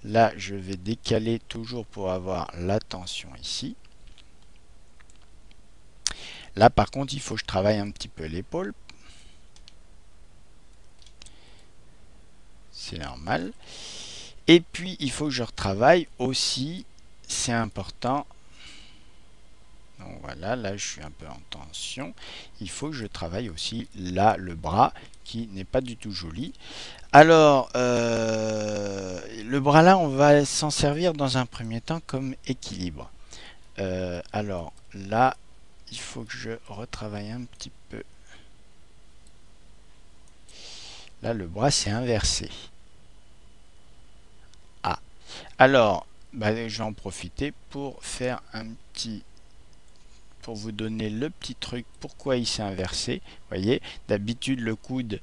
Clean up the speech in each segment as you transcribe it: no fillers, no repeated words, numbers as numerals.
Là, je vais décaler toujours pour avoir la tension ici. Là, par contre, il faut que je travaille un petit peu l'épaule. C'est normal. Et puis, il faut que je retravaille aussi, c'est important. Donc voilà, là, je suis un peu en tension. Il faut que je travaille aussi là, le bras, qui n'est pas du tout joli. Alors, le bras là, on va s'en servir dans un premier temps comme équilibre. Alors là, il faut que je retravaille un petit peu. Là, le bras s'est inversé. Ah, alors, bah, je vais en profiter pour faire un petit, pour vous donner le petit truc pourquoi il s'est inversé. Vous voyez, d'habitude le coude,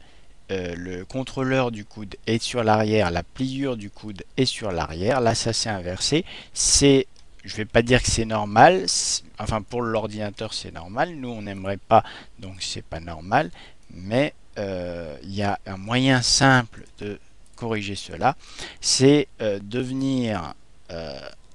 le contrôleur du coude est sur l'arrière, la pliure du coude est sur l'arrière. Là, ça s'est inversé. C'est, je vais pas dire que c'est normal. Enfin, pour l'ordinateur, c'est normal. Nous, on n'aimerait pas, donc c'est pas normal. Mais il y a un moyen simple de corriger cela, c'est de venir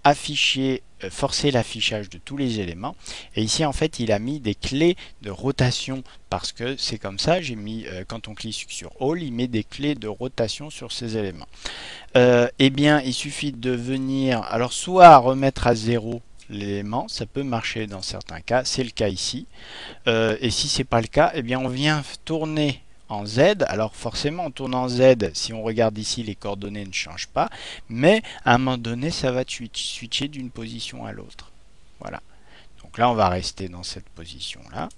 afficher, forcer l'affichage de tous les éléments. Et ici, en fait, il a mis des clés de rotation parce que c'est comme ça. J'ai mis, quand on clique sur All, il met des clés de rotation sur ces éléments. Eh bien, il suffit de venir, alors soit remettre à 0 l'élément, ça peut marcher dans certains cas, c'est le cas ici. Et si c'est pas le cas, eh bien, on vient tourner en Z. Alors forcément, en tournant en Z, si on regarde ici, les coordonnées ne changent pas, mais à un moment donné, ça va switcher d'une position à l'autre. Voilà. Donc là, on va rester dans cette position-là.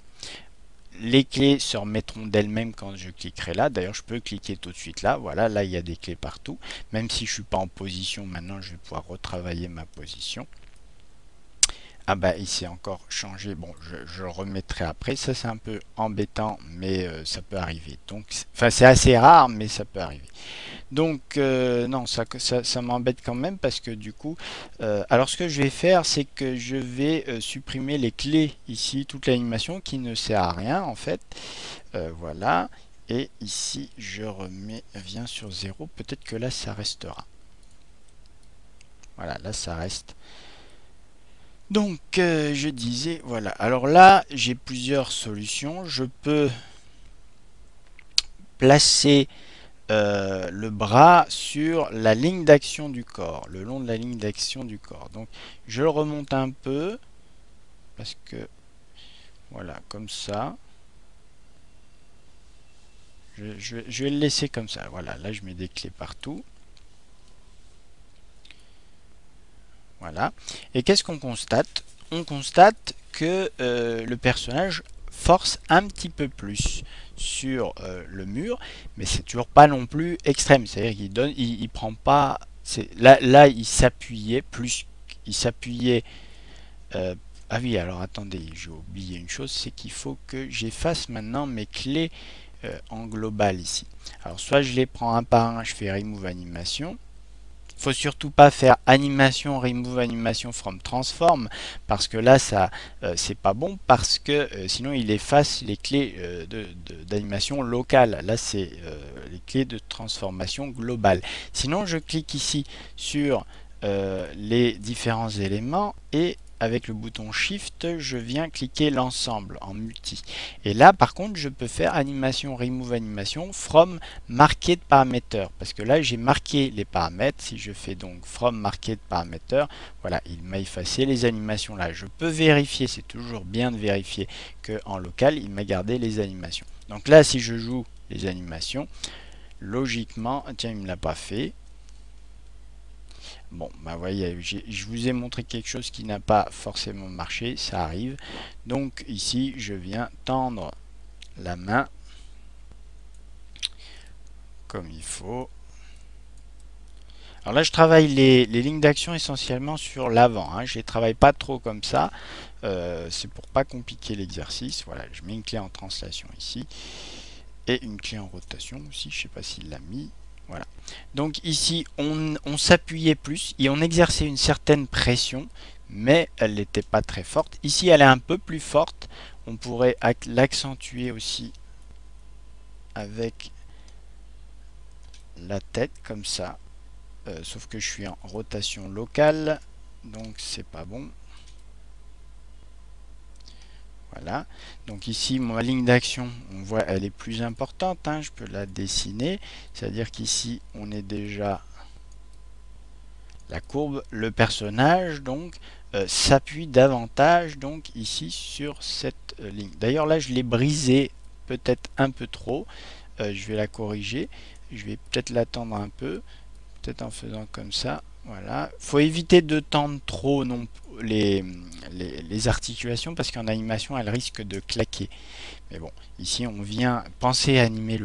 Les clés se remettront d'elles-mêmes quand je cliquerai là. D'ailleurs, je peux cliquer tout de suite là. Voilà, là, il y a des clés partout. Même si je ne suis pas en position, maintenant, je vais pouvoir retravailler ma position. Ah bah il s'est encore changé, bon je le remettrai après, ça c'est un peu embêtant mais ça peut arriver. Donc, enfin c'est assez rare mais ça peut arriver. Donc non ça m'embête quand même parce que du coup, alors ce que je vais faire c'est que je vais supprimer les clés ici, toute l'animation qui ne sert à rien en fait. Voilà, et ici je remets, viens sur 0, peut-être que là ça restera. Voilà, là ça reste. Donc je disais, voilà, alors là j'ai plusieurs solutions. Je peux placer le bras sur la ligne d'action du corps, le long de la ligne d'action du corps. Donc je le remonte un peu, parce que, voilà, comme ça. Je vais le laisser comme ça, voilà, là je mets des clés partout. Voilà. Et qu'est-ce qu'on constate? On constate que le personnage force un petit peu plus sur le mur, mais c'est toujours pas non plus extrême. C'est-à-dire qu'il donne, il prend pas. Là, il s'appuyait plus. Il s'appuyait. Ah oui, alors attendez, j'ai oublié une chose, c'est qu'il faut que j'efface maintenant mes clés en global ici. Alors soit je les prends un par un, je fais remove animation. Faut surtout pas faire animation remove animation from transform parce que là ça c'est pas bon parce que sinon il efface les clés d'animation locale. Là c'est les clés de transformation globale. Sinon je clique ici sur les différents éléments et avec le bouton Shift, je viens cliquer l'ensemble en multi. Et là, par contre, je peux faire animation, remove animation from market parameter. Parce que là, j'ai marqué les paramètres. Si je fais donc from market parameter, voilà, il m'a effacé les animations là. Je peux vérifier, c'est toujours bien de vérifier qu'en local, il m'a gardé les animations. Donc là, si je joue les animations, logiquement, tiens, il ne me l'a pas fait. Bon, bah voyez, je vous ai montré quelque chose qui n'a pas forcément marché, ça arrive. Donc ici, je viens tendre la main comme il faut. Alors là, je travaille les lignes d'action essentiellement sur l'avant. Hein. Je ne les travaille pas trop comme ça. C'est pour pas compliquer l'exercice. Voilà, je mets une clé en translation ici. Et une clé en rotation aussi. Je ne sais pas s'il l'a mis. Voilà. Donc ici, on s'appuyait plus et on exerçait une certaine pression, mais elle n'était pas très forte. Ici, elle est un peu plus forte. On pourrait l'accentuer aussi avec la tête, comme ça. sauf que je suis en rotation locale, donc c'est pas bon. Voilà, donc ici ma ligne d'action, on voit elle est plus importante, hein, je peux la dessiner, c'est-à-dire qu'ici on est déjà la courbe, le personnage donc s'appuie davantage donc ici sur cette ligne. D'ailleurs là je l'ai brisé peut-être un peu trop, je vais la corriger, je vais peut-être l'attendre un peu, peut-être en faisant comme ça. Voilà, faut éviter de tendre trop non les articulations parce qu'en animation elles risquent de claquer. Mais bon, ici on vient penser à animer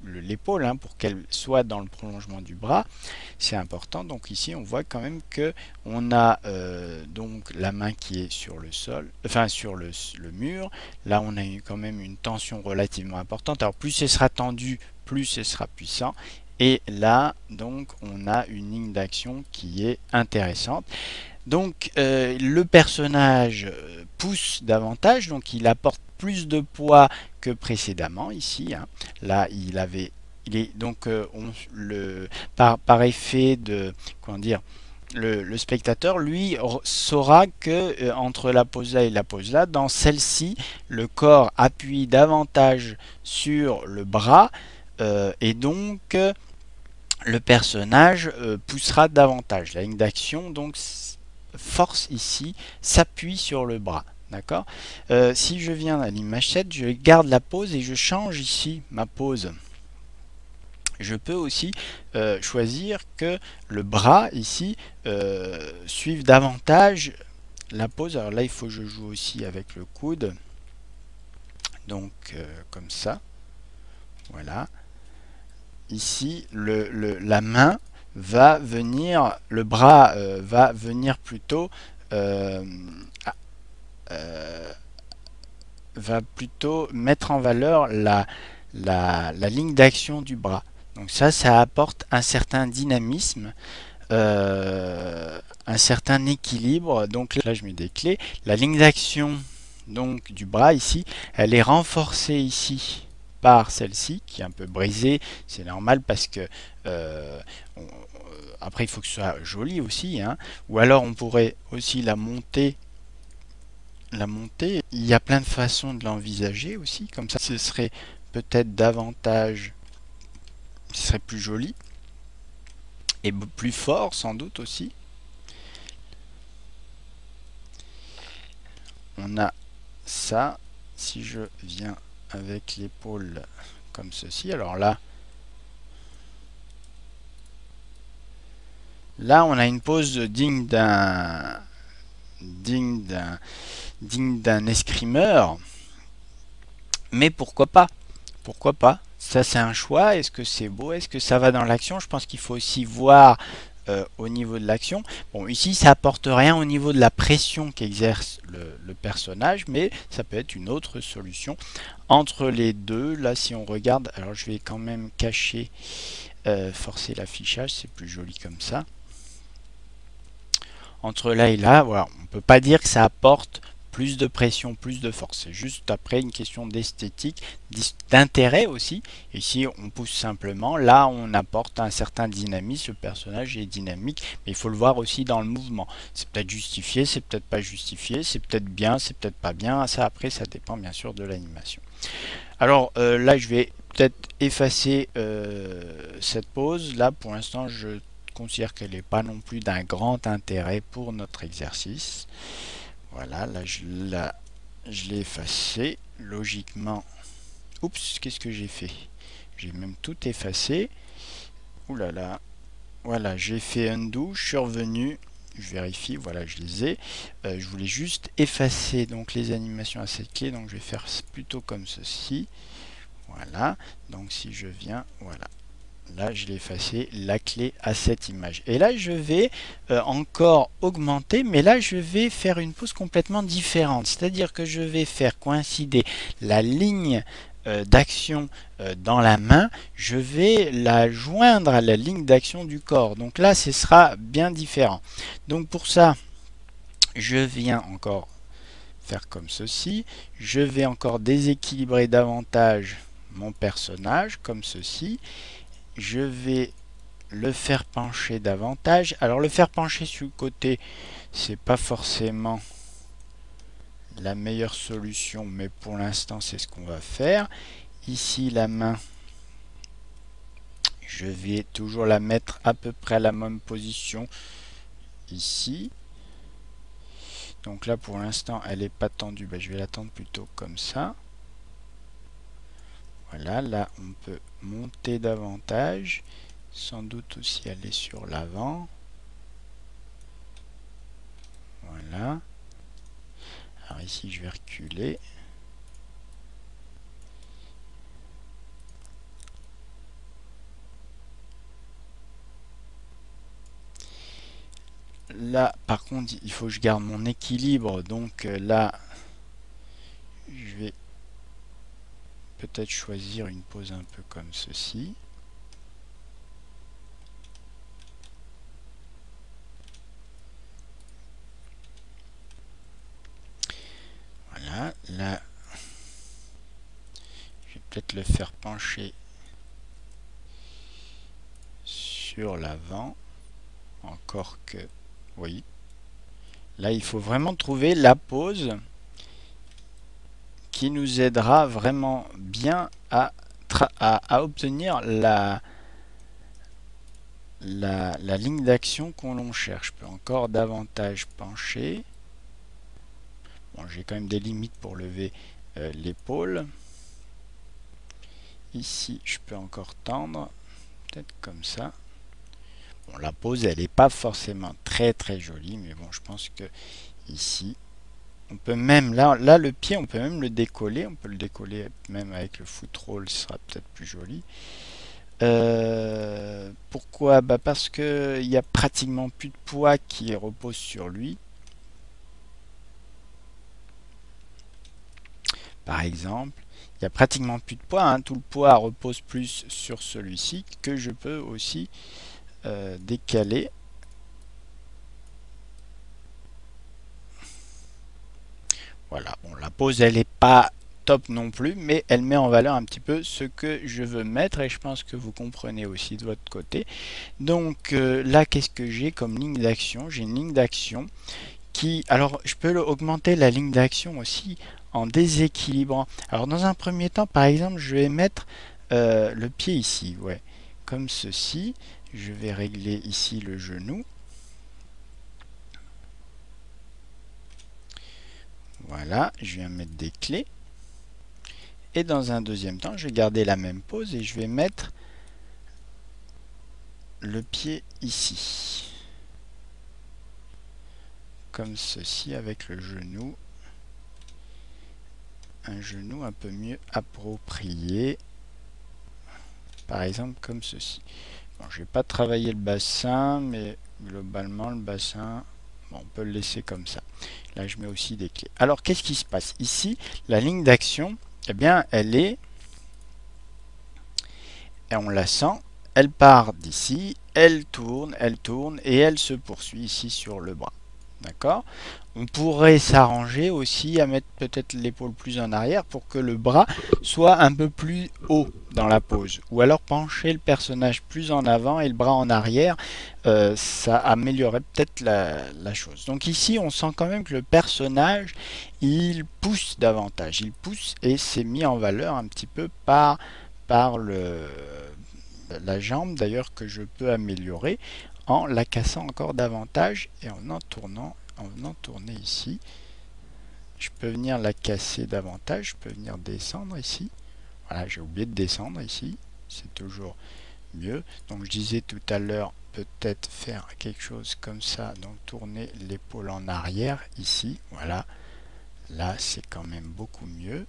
l'épaule hein, pour qu'elle soit dans le prolongement du bras, c'est important. Donc ici on voit quand même que on a donc la main qui est sur le sol, enfin sur le mur. Là on a quand même une tension relativement importante. Alors plus elle sera tendue, plus ce sera puissant. Et là donc on a une ligne d'action qui est intéressante. Donc le personnage pousse davantage, donc il apporte plus de poids que précédemment ici. Hein. Là il est donc par effet de comment dire, le spectateur lui saura que entre la pose là et la pose là, dans celle-ci le corps appuie davantage sur le bras et donc le personnage poussera davantage. La ligne d'action donc force ici s'appuie sur le bras. D'accord. Si je viens à l'image 7, je garde la pose et je change ici ma pose. Je peux aussi choisir que le bras ici suive davantage la pose. Alors là, il faut que je joue aussi avec le coude. Donc comme ça. Voilà. Ici, la main va venir, le bras va venir plutôt va plutôt mettre en valeur la ligne d'action du bras. Donc ça apporte un certain dynamisme, un certain équilibre. Donc là, je mets des clés. La ligne d'action donc du bras ici, elle est renforcée ici par celle-ci qui est un peu brisée. C'est normal parce que après il faut que ce soit joli aussi. Hein. Ou alors on pourrait aussi la monter. Il y a plein de façons de l'envisager aussi, comme ça ce serait peut-être davantage, ce serait plus joli et plus fort sans doute aussi. On a ça, si je viens avec l'épaule comme ceci, alors là on a une pose digne d'un escrimeur, mais pourquoi pas? Pourquoi pas? Ça c'est un choix. Est-ce que c'est beau? Est-ce que ça va dans l'action? Je pense qu'il faut aussi voir au niveau de l'action. Bon, ici ça apporte rien au niveau de la pression qu'exerce le personnage, mais ça peut être une autre solution. Entre les deux, là si on regarde, alors je vais quand même cacher, forcer l'affichage, c'est plus joli comme ça. Entre là et là, voilà, on ne peut pas dire que ça apporte plus de pression, plus de force. C'est juste après une question d'esthétique, d'intérêt aussi. Ici, on pousse simplement. Là, on apporte un certain dynamisme. Le personnage est dynamique, mais il faut le voir aussi dans le mouvement. C'est peut-être justifié, c'est peut-être pas justifié, c'est peut-être bien, c'est peut-être pas bien. Ça, après, ça dépend bien sûr de l'animation. Alors là, je vais peut-être effacer cette pause. Là, pour l'instant, je considère qu'elle n'est pas non plus d'un grand intérêt pour notre exercice. Voilà, là je l'ai effacé. Logiquement, oups, qu'est-ce que j'ai fait? J'ai même tout effacé. Ouh là là, voilà, j'ai fait undo, je suis revenu. Je vérifie, voilà, je les ai. Je voulais juste effacer donc les animations à cette clé, donc je vais faire plutôt comme ceci. Voilà, donc si je viens, voilà. Là, je l'ai effacé, la clé à cette image. Et là, je vais encore augmenter, mais là, je vais faire une pose complètement différente. C'est-à-dire que je vais faire coïncider la ligne d'action dans la main, je vais la joindre à la ligne d'action du corps. Donc là, ce sera bien différent. Donc pour ça, je viens encore faire comme ceci. Je vais encore déséquilibrer davantage mon personnage, comme ceci. Je vais le faire pencher davantage. Alors le faire pencher sur le côté, c'est pas forcément la meilleure solution, mais pour l'instant c'est ce qu'on va faire. Ici la main, je vais toujours la mettre à peu près à la même position ici. Donc là pour l'instant elle n'est pas tendue, je vais la tendre plutôt comme ça. Voilà, là on peut monter davantage, sans doute aussi aller sur l'avant. Voilà. Alors ici je vais reculer. Là par contre il faut que je garde mon équilibre, donc là je vais peut-être choisir une pose un peu comme ceci. Voilà, là je vais peut-être le faire pencher sur l'avant, encore que, oui. Là il faut vraiment trouver la pose qui nous aidera vraiment bien à obtenir la ligne d'action qu'on cherche. Je peux encore davantage pencher. Bon, j'ai quand même des limites pour lever l'épaule. Ici, je peux encore tendre, peut-être comme ça. Bon, la pose, elle n'est pas forcément très jolie, mais bon, je pense que ici, on peut même, là le pied, on peut même le décoller. On peut le décoller même avec le foot roll, ce sera peut-être plus joli. Pourquoi? Parce qu'il n'y a pratiquement plus de poids qui repose sur lui. Par exemple, il n'y a pratiquement plus de poids, hein. Tout le poids repose plus sur celui-ci, que je peux aussi décaler. Voilà, bon, la pose elle n'est pas top non plus, mais elle met en valeur un petit peu ce que je veux mettre, et je pense que vous comprenez aussi de votre côté. Donc là, qu'est-ce que j'ai comme ligne d'action? J'ai une ligne d'action qui, alors je peux augmenter la ligne d'action aussi en déséquilibrant. Alors dans un premier temps, par exemple, je vais mettre le pied ici, ouais, comme ceci. Je vais régler ici le genou. Voilà, je viens mettre des clés. Et dans un deuxième temps, je vais garder la même pose et je vais mettre le pied ici. Comme ceci avec le genou. Un genou un peu mieux approprié. Par exemple comme ceci. Bon, je vais pas travailler le bassin, mais globalement le bassin, bon, on peut le laisser comme ça. Là je mets aussi des clés. Alors qu'est-ce qui se passe? Ici, la ligne d'action, eh bien elle est, et on la sent, elle part d'ici, elle tourne et elle se poursuit ici sur le bras. D'accord? On pourrait s'arranger aussi à mettre peut-être l'épaule plus en arrière pour que le bras soit un peu plus haut dans la pose. Ou alors pencher le personnage plus en avant et le bras en arrière. Ça améliorerait peut-être la chose. Donc ici, on sent quand même que le personnage, il pousse davantage. Il pousse et c'est mis en valeur un petit peu par la jambe d'ailleurs que je peux améliorer en la cassant encore davantage et en venant tourner ici. Je peux venir la casser davantage, je peux venir descendre ici. Voilà, j'ai oublié de descendre ici, c'est toujours mieux. Donc je disais tout à l'heure, peut-être faire quelque chose comme ça, donc tourner l'épaule en arrière ici, voilà. Là, c'est quand même beaucoup mieux.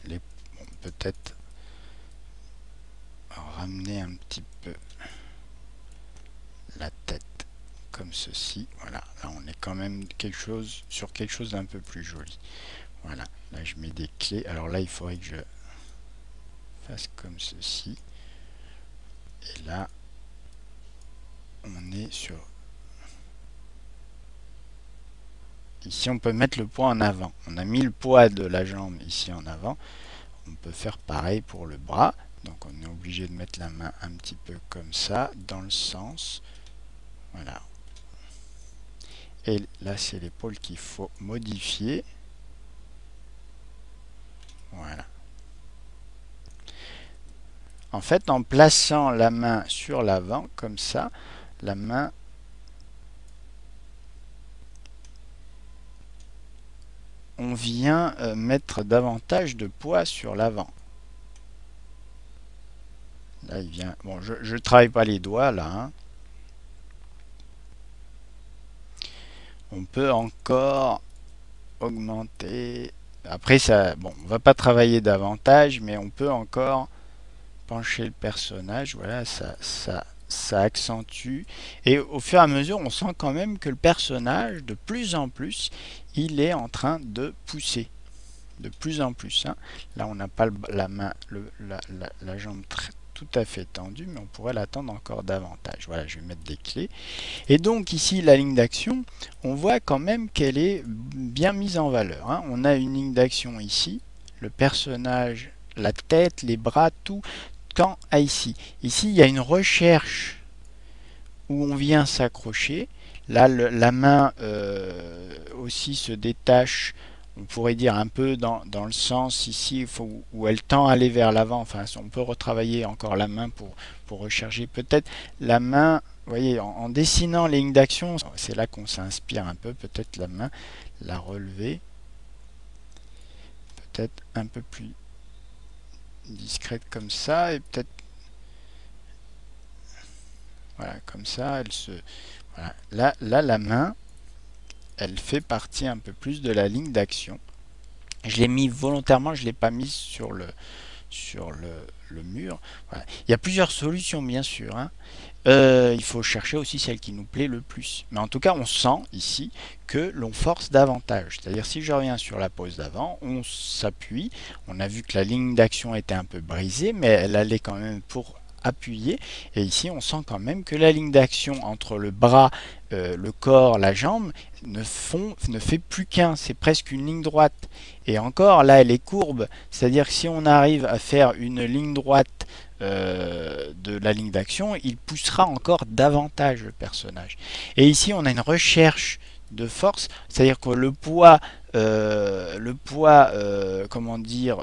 Bon, peut-être ramener un petit peu la tête comme ceci. Voilà, là on est quand même sur quelque chose d'un peu plus joli. Voilà, là je mets des clés. Alors là il faudrait que je fasse comme ceci. Et là on est sur... Ici on peut mettre le poids en avant. On a mis le poids de la jambe ici en avant. on peut faire pareil pour le bras. Donc on est obligé de mettre la main un petit peu comme ça, dans le sens. Voilà. Et là, c'est l'épaule qu'il faut modifier. Voilà. En fait, en plaçant la main sur l'avant, comme ça, la main on vient mettre davantage de poids sur l'avant. Là, il vient. Bon, je ne travaille pas les doigts là. Hein. On peut encore augmenter. Après, ça, bon, on va pas travailler davantage, mais on peut encore pencher le personnage. Voilà, ça accentue. Et au fur et à mesure, on sent quand même que le personnage, de plus en plus, il est en train de pousser. De plus en plus. Hein. Là, on n'a pas la main, la jambe tout à fait tendue, mais on pourrait l'attendre encore davantage. Voilà, je vais mettre des clés. Et donc ici, la ligne d'action, on voit quand même qu'elle est bien mise en valeur. Hein. On a une ligne d'action ici, le personnage, la tête, les bras, tout tend à ici. Ici, il y a une recherche où on vient s'accrocher. Là, la main aussi se détache, on pourrait dire un peu dans le sens ici où elle tend à aller vers l'avant. Enfin, on peut retravailler encore la main pour recharger peut-être la main. Vous voyez, en dessinant les lignes d'action, c'est là qu'on s'inspire un peu. Peut-être la main, la relever. Peut-être un peu plus discrète comme ça. Et peut-être, voilà, comme ça, elle se... Voilà. Là, la main, elle fait partie un peu plus de la ligne d'action. Je l'ai mis volontairement, je ne l'ai pas mis sur le mur. Voilà. Il y a plusieurs solutions, bien sûr. Hein. Il faut chercher aussi celle qui nous plaît le plus. Mais en tout cas, on sent ici que l'on force davantage. C'est-à-dire, si je reviens sur la pose d'avant, on s'appuie. On a vu que la ligne d'action était un peu brisée, mais elle allait quand même pour appuyer. Et ici, on sent quand même que la ligne d'action entre le bras, le corps, la jambe ne fait plus qu'un. C'est presque une ligne droite. Et encore, là, elle est courbe. C'est-à-dire que si on arrive à faire une ligne droite de la ligne d'action, il poussera encore davantage le personnage. Et ici, on a une recherche de force, c'est-à-dire que comment dire,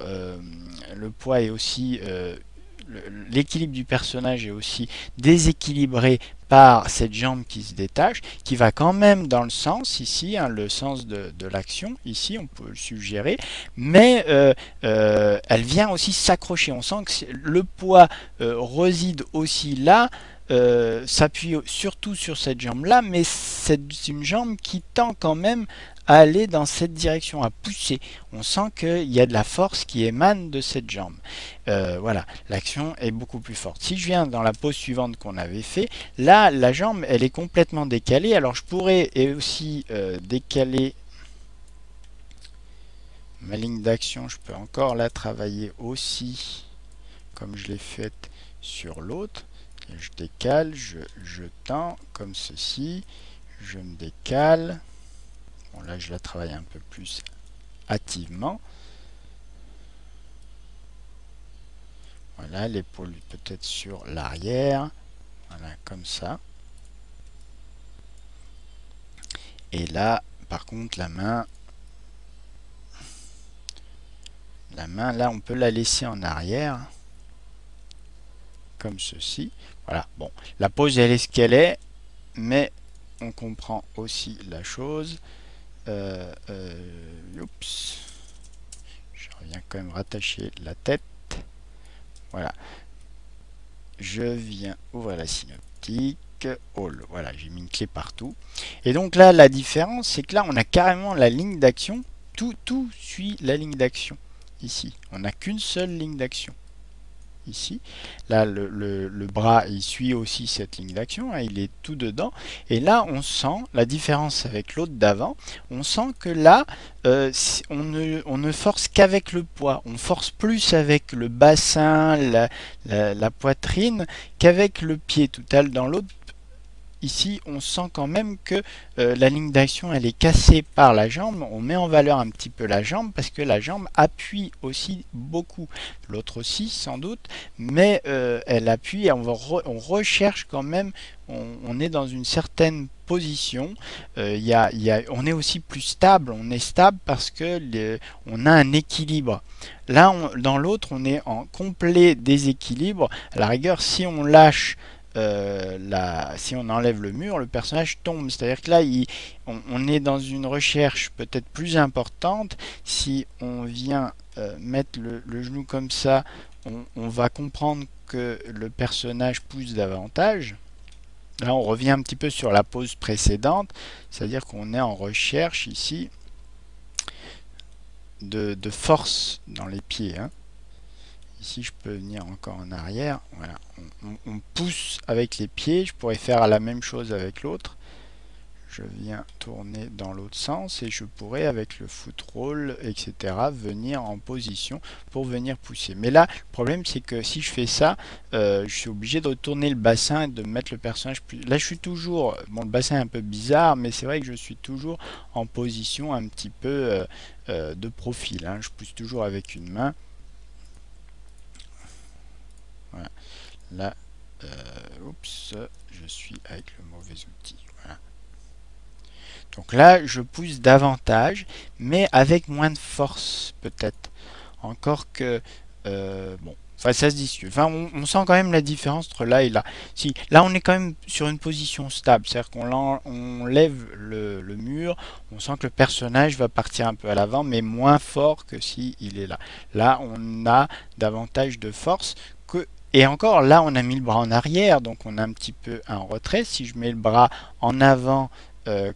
le poids est aussi l'équilibre du personnage est aussi déséquilibré par cette jambe qui se détache, qui va quand même dans le sens ici, hein, le sens de l'action, ici on peut le suggérer, mais elle vient aussi s'accrocher. On sent que le poids réside aussi là, s'appuie surtout sur cette jambe là, mais c'est une jambe qui tend quand même à aller dans cette direction, à pousser. On sent qu'il y a de la force qui émane de cette jambe. Voilà, l'action est beaucoup plus forte. Si je viens dans la pose suivante qu'on avait fait, là, la jambe, elle est complètement décalée. Alors, je pourrais aussi décaler ma ligne d'action. Je peux encore la travailler aussi, comme je l'ai faite sur l'autre. Je décale, je tends comme ceci. Je me décale. Bon, là, je la travaille un peu plus hâtivement. Voilà, l'épaule peut-être sur l'arrière. Voilà, comme ça. Et là, par contre, la main, là, on peut la laisser en arrière. Comme ceci. Voilà, bon, la pose, elle est ce qu'elle est, mais on comprend aussi la chose. Oups. Je reviens quand même rattacher la tête. Voilà. Je viens ouvrir la synoptique. All. Voilà, j'ai mis une clé partout. Et donc là, la différence, c'est que là, on a carrément la ligne d'action. Tout suit la ligne d'action. Ici, on n'a qu'une seule ligne d'action. Ici, là, le bras, il suit aussi cette ligne d'action. Hein, il est tout dedans. Et là, on sent la différence avec l'autre d'avant. On sent que là, on ne force qu'avec le poids. On force plus avec le bassin, la poitrine, qu'avec le pied. Tout à l'heure, dans l'autre ici, on sent quand même que la ligne d'action, elle est cassée par la jambe. On met en valeur un petit peu la jambe parce que la jambe appuie aussi beaucoup. L'autre aussi, sans doute, mais elle appuie et on recherche quand même, on est dans une certaine position. On est aussi plus stable. On est stable parce que on a un équilibre. Là, dans l'autre, on est en complet déséquilibre. À la rigueur, si on lâche si on enlève le mur, le personnage tombe. C'est-à-dire que là, on est dans une recherche peut-être plus importante. Si on vient mettre le genou comme ça, on va comprendre que le personnage pousse davantage. Là, on revient un petit peu sur la pose précédente, c'est-à-dire qu'on est en recherche ici de force dans les pieds. Hein. Ici, je peux venir encore en arrière. Voilà. On pousse avec les pieds. Je pourrais faire la même chose avec l'autre. Je viens tourner dans l'autre sens et je pourrais, avec le foot roll, etc., venir en position pour venir pousser. Mais là, le problème, c'est que si je fais ça, je suis obligé de retourner le bassin et de mettre le personnage plus... Là, je suis toujours... Bon, le bassin est un peu bizarre, mais c'est vrai que je suis toujours en position un petit peu de profil. Hein. Je pousse toujours avec une main. Voilà. Là, oups, je suis avec le mauvais outil. Voilà. Donc là, je pousse davantage, mais avec moins de force, peut-être. Encore que, bon, enfin, ça se discute. Enfin, on sent quand même la différence entre là et là. Si, là, on est quand même sur une position stable, c'est-à-dire qu'on lève le mur, on sent que le personnage va partir un peu à l'avant, mais moins fort que si il est là. Là, on a davantage de force que et encore, là, on a mis le bras en arrière, donc on a un petit peu un retrait. Si je mets le bras en avant,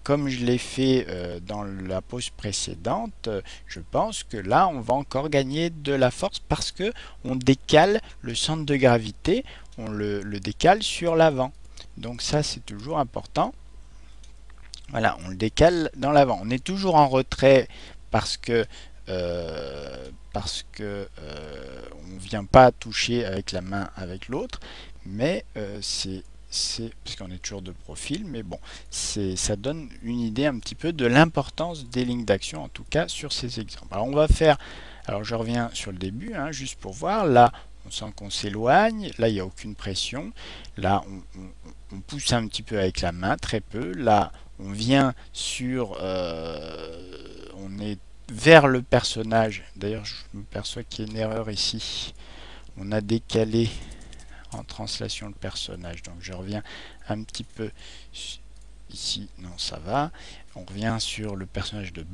comme je l'ai fait dans la pose précédente, je pense que là, on va encore gagner de la force parce que on décale le centre de gravité, on le décale sur l'avant. Donc ça, c'est toujours important. Voilà, on le décale dans l'avant. On est toujours en retrait parce que on ne vient pas toucher avec la main avec l'autre, mais c'est parce qu'on est toujours de profil, mais bon, ça donne une idée un petit peu de l'importance des lignes d'action, en tout cas sur ces exemples. Alors on va faire, alors je reviens sur le début, hein, juste pour voir, là on sent qu'on s'éloigne, là il n'y a aucune pression, là on pousse un petit peu avec la main, très peu, là on vient sur, on est vers le personnage. D'ailleurs, je me perçois qu'il y a une erreur ici. On a décalé en translation le personnage. Donc je reviens un petit peu ici. Non, ça va. On revient sur le personnage de